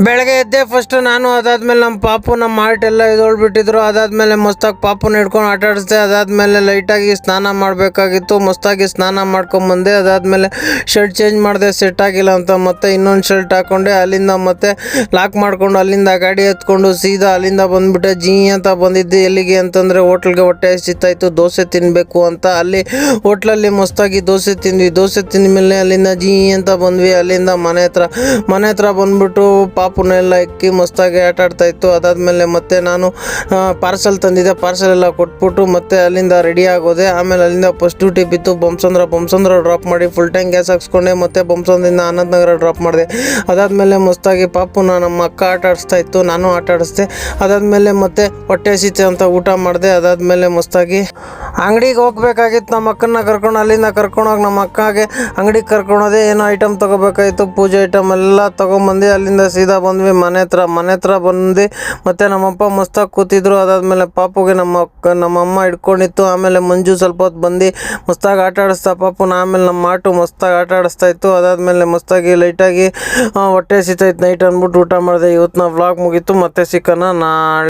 ಬೆಳಗ್ಗೆ ಎದ್ದೆ ಫಸ್ಟ್ ನಾನು. ಅದಾದ್ಮೇಲೆ ನಮ್ಮ ಪಾಪು ನಮ್ಮ ಮಾರ್ಟ್ ಎಲ್ಲ ಎದ್ದೋಳ್ಬಿಟ್ಟಿದ್ರು. ಅದಾದ್ಮೇಲೆ ಮಸ್ತಾಗಿ ಪಾಪುನ ಹಿಡ್ಕೊಂಡು ಆಟ ಆಡಿಸ್ದೆ. ಅದಾದ್ಮೇಲೆ ಲೈಟಾಗಿ ಸ್ನಾನ ಮಾಡಬೇಕಾಗಿತ್ತು. ಮಸ್ತಾಗಿ ಸ್ನಾನ ಮಾಡ್ಕೊಂಬಂದೆ. ಅದಾದ್ಮೇಲೆ ಶರ್ಟ್ ಚೇಂಜ್ ಮಾಡಿದೆ, ಸೆಟ್ ಆಗಿಲ್ಲ ಅಂತ ಮತ್ತೆ ಇನ್ನೊಂದು ಶರ್ಟ್ ಹಾಕ್ಕೊಂಡೆ. ಅಲ್ಲಿಂದ ಮತ್ತೆ ಲಾಕ್ ಮಾಡ್ಕೊಂಡು ಅಲ್ಲಿಂದ ಗಾಡಿ ಎತ್ಕೊಂಡು ಸೀದಾ ಅಲ್ಲಿಂದ ಬಂದ್ಬಿಟ್ಟೆ. ಅಂತ ಬಂದಿದ್ದೆ ಎಲ್ಲಿಗೆ ಅಂತಂದರೆ ಹೋಟ್ಲಿಗೆ. ಹೊಟ್ಟೆ ಹಸಿತಾಯಿತ್ತು, ದೋಸೆ ತಿನ್ನಬೇಕು ಅಂತ. ಅಲ್ಲಿ ಹೋಟ್ಲಲ್ಲಿ ಮಸ್ತಾಗಿ ದೋಸೆ ತಿಂದ್ವಿ. ದೋಸೆ ತಿಂದಮೇಲೆ ಅಲ್ಲಿಂದ ಅಂತ ಬಂದ್ವಿ. ಅಲ್ಲಿಂದ ಮನೆ ಹತ್ರ ಬಂದ್ಬಿಟ್ಟು ಪಾಪುನೆಲ್ಲ ಇಕ್ಕಿ ಮಸ್ತಾಗಿ ಆಟ ಆಡ್ತಾಯಿತ್ತು. ಅದಾದಮೇಲೆ ಮತ್ತೆ ನಾನು ಪಾರ್ಸಲ್ ತಂದಿದ್ದೆ, ಪಾರ್ಸಲ್ ಎಲ್ಲ ಕೊಟ್ಬಿಟ್ಟು ಮತ್ತೆ ಅಲ್ಲಿಂದ ರೆಡಿ ಆಗೋದೆ. ಆಮೇಲೆ ಅಲ್ಲಿಂದ ಫಸ್ಟ್ ಡ್ಯೂಟಿ ಬಿತ್ತು ಬೊಮ್ಮಸಂದ್ರ ಡ್ರಾಪ್ ಮಾಡಿ ಫುಲ್ ಟ್ಯಾಂಕ್ ಗ್ಯಾಸ್ ಹಾಕ್ಸ್ಕೊಂಡೆ. ಮತ್ತೆ ಬೊಮ್ಮಸಂದ್ರಿಂದ ಆನಂದನಗರ ಡ್ರಾಪ್ ಮಾಡಿದೆ. ಅದಾದಮೇಲೆ ಮಸ್ತಾಗಿ ಪಾಪುನ ನಮ್ಮ ಅಕ್ಕ ಆಟ ಆಡಿಸ್ತಾ ಇತ್ತು, ನಾನು ಆಟ ಆಡಿಸ್ದೆ. ಅದಾದಮೇಲೆ ಮತ್ತೆ ಹೊಟ್ಟೆ ಹಸಿತೆ ಅಂತ ಊಟ ಮಾಡಿದೆ. ಅದಾದಮೇಲೆ ಮಸ್ತಾಗಿ ಅಂಗಡಿಗೆ ಹೋಗ್ಬೇಕಾಗಿತ್ತು. ನಮ್ಮ ಅಕ್ಕನ ಕರ್ಕೊಂಡು ಅಲ್ಲಿಂದ ಕರ್ಕೊಂಡೋಗಿ ನಮ್ಮ ಅಕ್ಕಗೆ ಅಂಗಡಿಗೆ ಕರ್ಕೊಂಡೋದೆ. ಏನೋ ಐಟಮ್ ತೊಗೋಬೇಕಾಗಿತ್ತು, ಪೂಜೆ ಐಟಮ್ ಎಲ್ಲ ತೊಗೊಂಬಂದು ಅಲ್ಲಿಂದ ಸೀದಾ ಬಂದ್ವಿ ಮನೆ ಹತ್ರ ಬಂದು. ಮತ್ತು ನಮ್ಮಪ್ಪ ಮಸ್ತಾಗಿ ಕೂತಿದ್ರು. ಅದಾದಮೇಲೆ ಪಾಪುಗೆ ನಮ್ಮಮ್ಮ ಹಿಡ್ಕೊಂಡಿತ್ತು. ಆಮೇಲೆ ಮಂಜು ಸ್ವಲ್ಪ ಹೊತ್ತು ಬಂದು ಮಸ್ತಾಗಿ ಆಟ ಆಡಿಸ್ತಾ ಪಾಪುನ. ಆಮೇಲೆ ನಮ್ಮ ಮಾಟು ಮಸ್ತಾಗಿ ಆಟ ಆಡಿಸ್ತಾ ಇತ್ತು. ಅದಾದಮೇಲೆ ಮಸ್ತಾಗಿ ಲೈಟಾಗಿ ಹೊಟ್ಟೆ ಹಸಿತಾಯಿತ್ತು ನೈಟ್ ಅಂದ್ಬಿಟ್ಟು ಊಟ ಮಾಡಿದೆ. ಇವತ್ತು ವ್ಲಾಗ್ ಮುಗೀತು. ಮತ್ತೆ ಸಿಕ್ಕನ ನಾಳೆ.